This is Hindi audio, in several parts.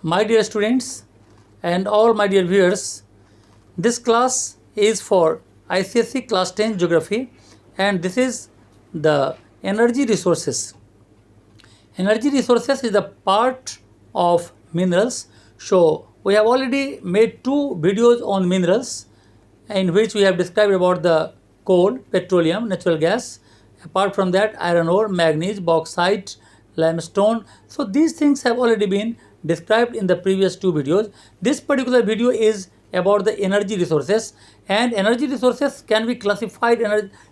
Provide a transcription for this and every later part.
My dear students and all my dear viewers, this class is for ICSE class 10 geography, and this is the energy resources. Energy resources is the part of minerals. So we have already made 2 videos on minerals in which we have described about the coal, petroleum, natural gas. Apart from that, iron ore, manganese, bauxite, limestone. So these things have already been described in the previous 2 videos. This particular video is about the energy resources, and energy resources can be classified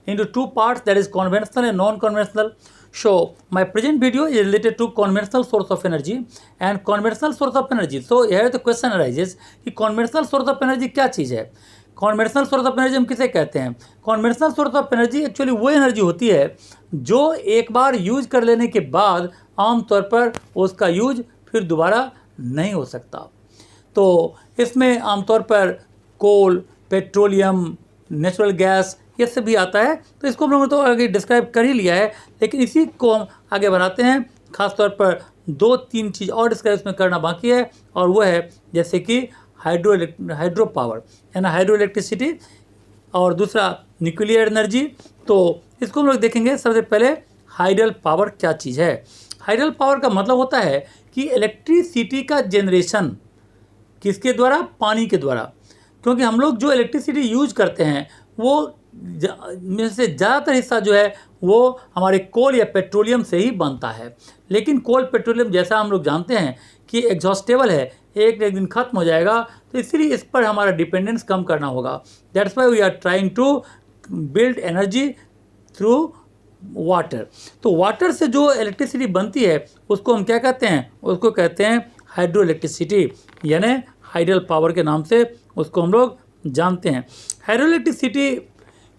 into 2 parts, that is conventional and non-conventional. So my present video is related to conventional source of energy and conventional source of energy. So here the question arises कि conventional source of energy क्या चीज़ है? कॉन्वेंशनल सोर्स ऑफ एनर्जी हम किसे कहते हैं? Conventional source of energy actually वो एनर्जी होती है जो एक बार यूज कर लेने के बाद आमतौर पर उसका यूज फिर दोबारा नहीं हो सकता। तो इसमें आमतौर पर कोल, पेट्रोलियम, नेचुरल गैस ये सब भी आता है। तो इसको हम लोगों ने तो आगे डिस्क्राइब कर ही लिया है, लेकिन इसी को हम आगे बढ़ाते हैं। खासतौर पर 2-3 चीज़ और डिस्क्राइब इसमें करना बाकी है, और वो है जैसे कि हाइड्रो पावर है ना, हाइड्रो इलेक्ट्रिसिटी, और दूसरा न्यूक्लियर एनर्जी। तो इसको हम लोग देखेंगे। सबसे पहले हाइडल पावर क्या चीज़ है? हाइडल पावर का मतलब होता है कि इलेक्ट्रिसिटी का जनरेशन किसके द्वारा? पानी के द्वारा। क्योंकि हम लोग जो इलेक्ट्रिसिटी यूज करते हैं वो में से ज़्यादातर हिस्सा जो है वो हमारे कोल या पेट्रोलियम से ही बनता है। लेकिन कोल पेट्रोलियम जैसा हम लोग जानते हैं कि एग्जॉस्टेबल है, एक दिन ख़त्म हो जाएगा, तो इसीलिए इस पर हमारा डिपेंडेंस कम करना होगा। That's why we are trying to build energy through water. तो वाटर से जो इलेक्ट्रिसिटी बनती है उसको हम क्या कहते हैं? उसको कहते हैं हाइड्रो इलेक्ट्रिसिटी, यानी हाइडल पावर के नाम से उसको हम लोग जानते हैं। हाइड्रो इलेक्ट्रिसिटी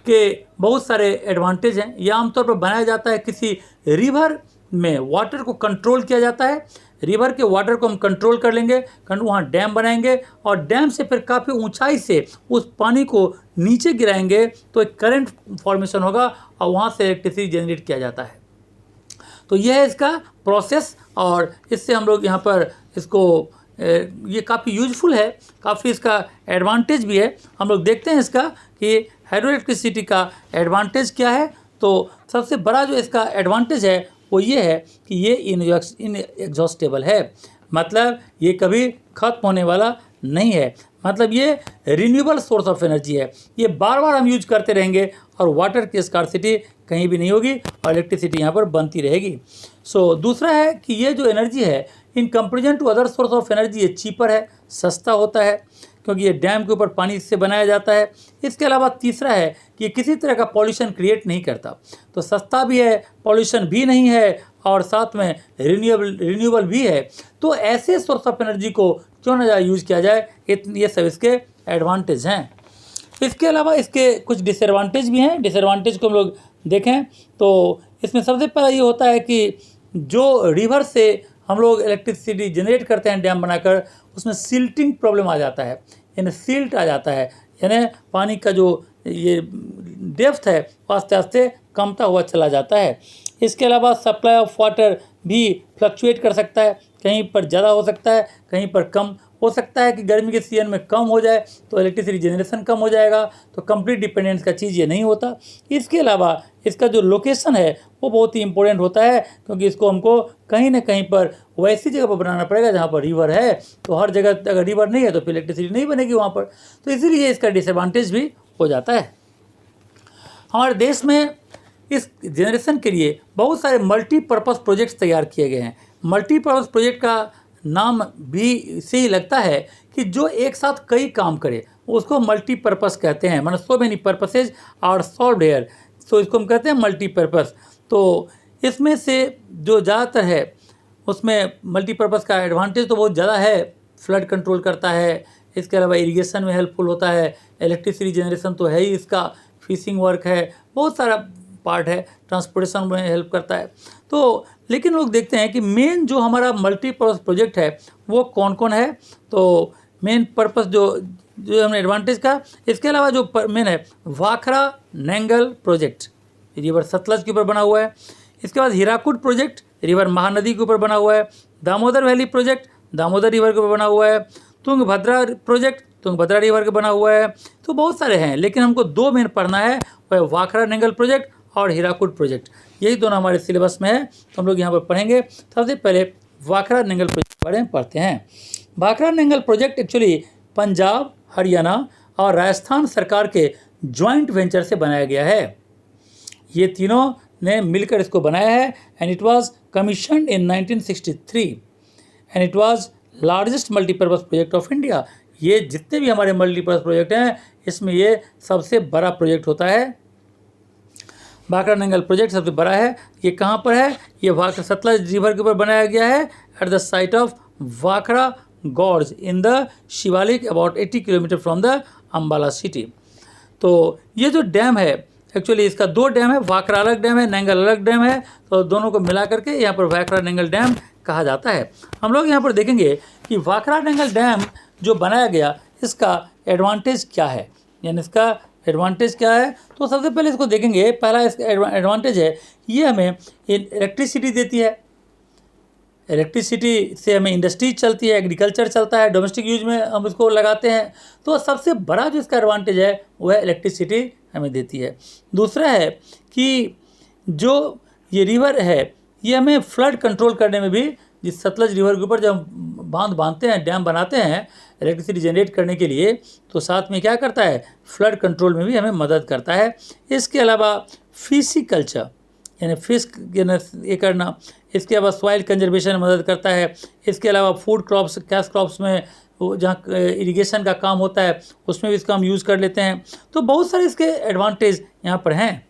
के बहुत सारे एडवांटेज हैं। यह आमतौर पर बनाया जाता है किसी रिवर में, वाटर को कंट्रोल किया जाता है। रिवर के वाटर को हम कंट्रोल कर लेंगे, वहाँ डैम बनाएंगे, और डैम से फिर काफ़ी ऊंचाई से उस पानी को नीचे गिराएंगे तो एक करंट फॉर्मेशन होगा और वहाँ से इलेक्ट्रिसिटी जनरेट किया जाता है। तो यह है इसका प्रोसेस, और इससे हम लोग यहाँ पर इसको ये काफ़ी यूजफुल है, काफ़ी इसका एडवांटेज भी है। हम लोग देखते हैं इसका कि हाइड्रो इलेक्ट्रिसिटी का एडवांटेज क्या है। तो सबसे बड़ा जो इसका एडवांटेज है वो ये है कि ये इनएग्जॉस्टेबल है, मतलब ये कभी ख़त्म होने वाला नहीं है। मतलब ये रिन्यूएबल सोर्स ऑफ एनर्जी है, ये बार बार हम यूज करते रहेंगे और वाटर की स्कार्सिटी कहीं भी नहीं होगी और इलेक्ट्रिसिटी यहाँ पर बनती रहेगी। सो दूसरा है कि ये जो एनर्जी है in comparison to other source of energy ये चीपर है, सस्ता होता है, क्योंकि ये डैम के ऊपर पानी से बनाया जाता है। इसके अलावा तीसरा है कि किसी तरह का पॉल्यूशन क्रिएट नहीं करता, तो सस्ता भी है, पॉल्यूशन भी नहीं है, और साथ में रिन्यूएबल भी है। तो ऐसे सोर्स ऑफ एनर्जी को क्यों ना यूज़ किया जाए, ये सब इसके एडवांटेज हैं। इसके अलावा इसके कुछ डिसएडवांटेज भी हैं। डिसएडवांटेज को हम लोग देखें तो इसमें सबसे पहला ये होता है कि जो रिवर से हम लोग इलेक्ट्रिसिटी जनरेट करते हैं डैम बनाकर, उसमें सिल्टिंग प्रॉब्लम आ जाता है, यानी सिल्ट आ जाता है, यानी पानी का जो ये डेप्थ है आस्ते आस्ते कमता हुआ चला जाता है। इसके अलावा सप्लाई ऑफ वाटर भी फ्लक्चुएट कर सकता है, कहीं पर ज़्यादा हो सकता है, कहीं पर कम हो सकता है कि गर्मी के सीजन में कम हो जाए तो इलेक्ट्रिसिटी जनरेशन कम हो जाएगा, तो कंप्लीट डिपेंडेंस का चीज़ ये नहीं होता। इसके अलावा इसका जो लोकेशन है वो बहुत ही इंपॉर्टेंट होता है, क्योंकि इसको हमको कहीं ना कहीं पर वैसी जगह पर बनाना पड़ेगा जहाँ पर रिवर है। तो हर जगह अगर रिवर नहीं है तो फिर इलेक्ट्रिसिटी नहीं बनेगी वहाँ पर, तो इसीलिए इसका डिसएडवांटेज भी हो जाता है। हमारे देश में इस जनरेशन के लिए बहुत सारे मल्टीपर्पज़ प्रोजेक्ट्स तैयार किए गए हैं। मल्टीपर्पज़ प्रोजेक्ट का नाम भी से ही लगता है कि जो एक साथ कई काम करे उसको मल्टीपर्पज़ कहते हैं। मतलब so many purposes are solved here, तो इसको हम कहते हैं मल्टीपर्पज़। तो इसमें से जो ज़्यादातर है उसमें मल्टीपर्पज़ का एडवांटेज तो बहुत ज़्यादा है। फ्लड कंट्रोल करता है, इसके अलावा इरिगेशन में हेल्पफुल होता है, इलेक्ट्रिसिटी जनरेशन तो है ही, इसका फिशिंग वर्क है, बहुत सारा पार्ट है, ट्रांसपोर्टेशन में हेल्प करता है। तो लेकिन लोग देखते हैं कि मेन जो हमारा मल्टीपर्पज़ प्रोजेक्ट है वो कौन कौन है। तो मेन पर्पस जो हमने एडवांटेज का, इसके अलावा जो मेन है वाखरा नेंगल प्रोजेक्ट रिवर सतलज के ऊपर बना हुआ है। इसके बाद हीराकुड प्रोजेक्ट रिवर महानदी के ऊपर बना हुआ है। Damodar valley project Damodar river के ऊपर बना हुआ है। तुंगभद्रा प्रोजेक्ट तुंगभद्रा रिवर के बना हुआ है। तो बहुत सारे हैं, लेकिन हमको दो मेन पढ़ना है, वह वाखरा नेंगल प्रोजेक्ट और हीराकुड प्रोजेक्ट। यही दोनों हमारे सिलेबस में है, तो हम लोग यहाँ पर पढ़ेंगे। सबसे पहले वाखरा नेंगल प्रोजेक्ट के बारे में पढ़ते हैं। वाखरा नेंगल प्रोजेक्ट एक्चुअली पंजाब, हरियाणा और राजस्थान सरकार के जॉइंट वेंचर से बनाया गया है। ये तीनों ने मिलकर इसको बनाया है and it was commissioned in 1963 and it was largest multipurpose project of India. ये जितने भी हमारे मल्टीपर्पज़ प्रोजेक्ट हैं, इसमें ये सबसे बड़ा प्रोजेक्ट होता है। वाखरा नेंगल प्रोजेक्ट सबसे बड़ा है। ये कहाँ पर है? ये वाखरा सतलज रिवर के ऊपर बनाया गया है at the site of Bhakra gorge in the Shivalik about 80 kilometre from the Ambala city. तो ये जो डैम है, एक्चुअली इसका दो डैम है, वाखरा अलग डैम है, नेंगल अलग डैम है। तो दोनों को मिला करके यहाँ पर वाखरा नेंगल डैम कहा जाता है। हम लोग यहाँ पर देखेंगे कि वाखरा नेंगल डैम जो बनाया गया, इसका एडवांटेज क्या है, यानी इसका एडवांटेज क्या है। तो सबसे पहले इसको देखेंगे। पहला इसका एडवांटेज है, ये हमें इलेक्ट्रिसिटी देती है। इलेक्ट्रिसिटी से हमें इंडस्ट्री चलती है, एग्रीकल्चर चलता है, डोमेस्टिक यूज में हम इसको लगाते हैं। तो सबसे बड़ा जो इसका एडवांटेज है वह इलेक्ट्रिसिटी हमें देती है। दूसरा है कि जो ये रिवर है, ये हमें फ्लड कंट्रोल करने में भी, जिस सतलज रिवर के ऊपर जब बांध बांधते हैं, डैम बनाते हैं इलेक्ट्रिसिटी जनरेट करने के लिए, तो साथ में क्या करता है, फ्लड कंट्रोल में भी हमें मदद करता है। इसके अलावा फिशिकल्चर यानी फिश ये करना, इसके अलावा सॉइल कंजर्वेशन में मदद करता है। इसके अलावा फूड क्रॉप्स, कैश क्रॉप्स में जहाँ इरिगेशन का काम होता है, उसमें भी इसका हम यूज़ कर लेते हैं। तो बहुत सारे इसके एडवांटेज यहाँ पर हैं।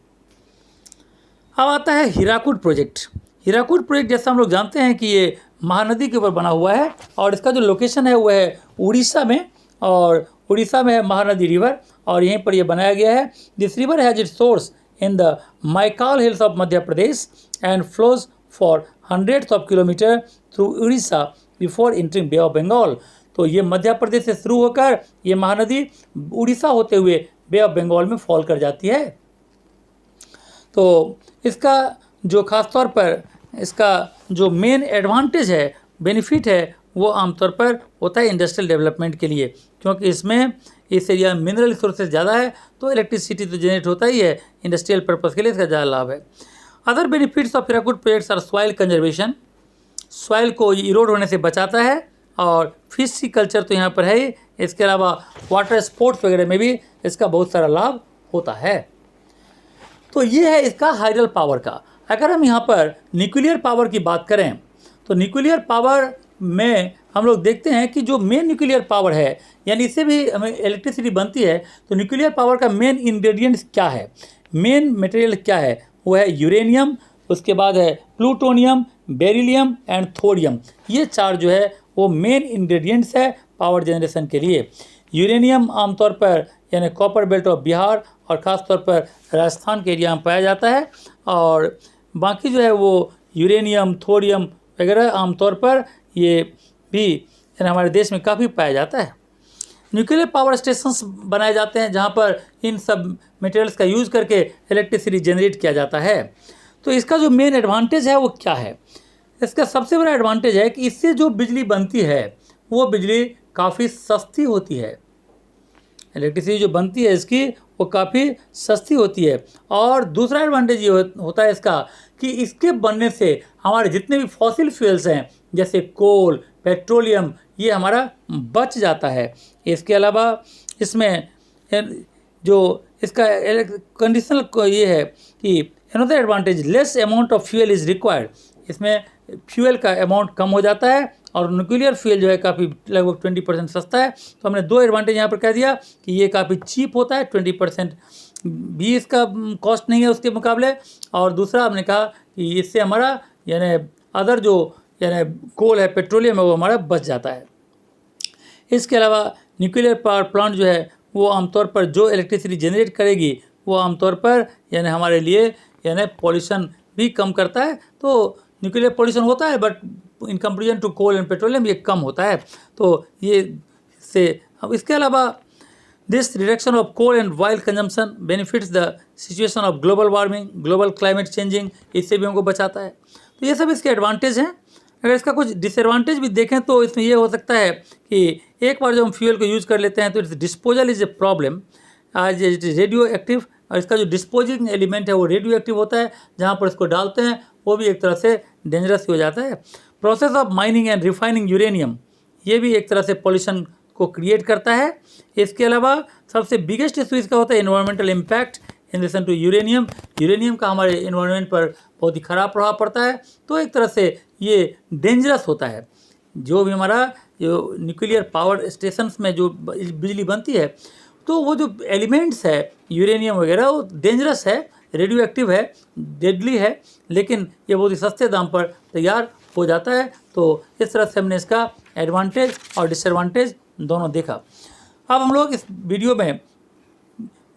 अब आता है हीराकुड प्रोजेक्ट। हीराकुड प्रोजेक्ट जैसा हम लोग जानते हैं कि ये महानदी के ऊपर बना हुआ है और इसका जो लोकेशन है वो है उड़ीसा में, और उड़ीसा में है महानदी रिवर और यहीं पर ये बनाया गया है। This river has its source in the Maikal hills of Madhya Pradesh and flows for hundreds of kilometers through Odisha before entering Bay of Bengal। तो ये मध्य प्रदेश से शुरू होकर ये महानदी उड़ीसा होते हुए बे ऑफ बंगाल में फॉल कर जाती है। तो इसका जो खास तौर पर इसका जो मेन एडवांटेज है, बेनिफिट है, वो आमतौर पर होता है इंडस्ट्रियल डेवलपमेंट के लिए, क्योंकि इसमें इस एरिया में मिनरल रिसोर्सेज ज़्यादा है, तो इलेक्ट्रिसिटी तो जनरेट होता ही है, इंडस्ट्रियल पर्पज़ के लिए इसका ज़्यादा लाभ है। Other benefits of Hirakud projects are soil conservation, soil को इरोड होने से बचाता है, और फिश कल्चर तो यहाँ पर है ही। इसके अलावा वाटर स्पोर्ट्स वगैरह में भी इसका बहुत सारा लाभ होता है। तो ये है इसका हाइडल पावर का। अगर हम यहाँ पर न्यूक्लियर पावर की बात करें, तो न्यूक्लियर पावर में हम लोग देखते हैं कि जो मेन न्यूक्लियर पावर है, यानी इससे भी हमें इलेक्ट्रिसिटी बनती है, तो न्यूक्लियर पावर का मेन इंग्रेडिएंट्स क्या है, मेन मटेरियल क्या है, वो है यूरेनियम, उसके बाद है प्लूटोनियम, बेरिलियम एंड थोरियम। ये चार जो है वो मेन इंग्रेडिएंट्स है पावर जनरेशन के लिए। यूरेनियम आमतौर पर यानी कॉपर बेल्ट ऑफ बिहार और ख़ास तौर पर राजस्थान के एरिया में पाया जाता है, और बाकी जो है वो यूरेनियम, थोरियम वगैरह आमतौर पर ये भी हमारे देश में काफ़ी पाया जाता है। न्यूक्लियर पावर स्टेशंस बनाए जाते हैं जहाँ पर इन सब मटेरियल्स का यूज़ करके इलेक्ट्रिसिटी जनरेट किया जाता है। तो इसका जो मेन एडवांटेज है वो क्या है? इसका सबसे बड़ा एडवांटेज है कि इससे जो बिजली बनती है वो बिजली काफ़ी सस्ती होती है। इलेक्ट्रिसिटी जो बनती है इसकी वो काफ़ी सस्ती होती है। और दूसरा एडवांटेज ये होता है इसका कि इसके बनने से हमारे जितने भी फॉसिल फ्यूल्स हैं जैसे कोल, पेट्रोलियम, ये हमारा बच जाता है। इसके अलावा इसमें जो इसका कंडीशनल ये है कि another advantage, less amount of fuel is required. इसमें फ्यूल का अमाउंट कम हो जाता है और न्यूक्लियर फ्यूल जो है काफ़ी लगभग 20% सस्ता है। तो हमने दो एडवांटेज यहाँ पर कह दिया कि ये काफ़ी चीप होता है, 20% भी इसका कॉस्ट नहीं है उसके मुकाबले, और दूसरा हमने कहा कि इससे हमारा यानी अदर जो यानी कोल है, पेट्रोलियम है, वो हमारा बच जाता है। इसके अलावा न्यूक्लियर पावर प्लांट जो है वो आमतौर पर जो इलेक्ट्रिसिटी जनरेट करेगी वो आमतौर पर यानी हमारे लिए यानी पॉल्यूशन भी कम करता है। तो न्यूक्लियर पॉल्यूशन होता है but in comparison to coal and petroleum ये कम होता है। तो ये से अब इसके अलावा this reduction of coal and oil consumption benefits the situation of global warming, global climate changing, इससे भी हमको बचाता है। तो ये सब इसके एडवांटेज हैं। अगर इसका कुछ डिसएडवांटेज भी देखें तो इसमें ये हो सकता है कि एक बार जब हम फ्यूल को यूज़ कर लेते हैं तो it's disposal is a problem, आज इट इज़ रेडियो एक्टिव, और इसका जो डिस्पोजिंग एलिमेंट है वो रेडियो एक्टिव होता है, जहाँ पर इसको डालते हैं वो भी एक तरह से डेंजरस हो जाता है। Process of mining and refining uranium, ये भी एक तरह से पॉल्यूशन को क्रिएट करता है। इसके अलावा सबसे बिगेस्ट इशू इसका होता है environmental impact in relation to uranium. Uranium का हमारे एनवायरनमेंट पर बहुत ही ख़राब प्रभाव पड़ता है, तो एक तरह से ये डेंजरस होता है। जो भी हमारा जो न्यूक्लियर पावर स्टेशंस में जो बिजली बनती है, तो वो जो एलिमेंट्स है यूरेनियम वगैरह वो डेंजरस है, रेडियो एक्टिव है, डेडली है, लेकिन ये बहुत ही सस्ते दाम पर तैयार हो जाता है। तो इस तरह से हमने इसका एडवांटेज और डिसएडवांटेज दोनों देखा। अब हम लोग इस वीडियो में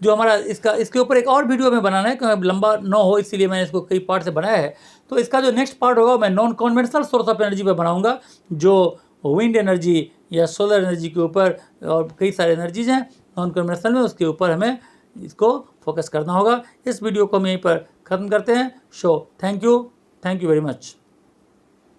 जो हमारा इसके ऊपर एक और वीडियो में बनाना है, क्योंकि लंबा न हो इसीलिए मैंने इसको कई पार्ट से बनाया है। तो इसका जो नेक्स्ट पार्ट होगा मैं non conventional source of energy पर बनाऊंगा, जो विंड एनर्जी या सोलर एनर्जी के ऊपर, और कई सारे एनर्जीज हैं नॉन कन्वेंशनल में, उसके ऊपर हमें इसको फोकस करना होगा। इस वीडियो को हम यहीं पर ख़त्म करते हैं। Thank you very much.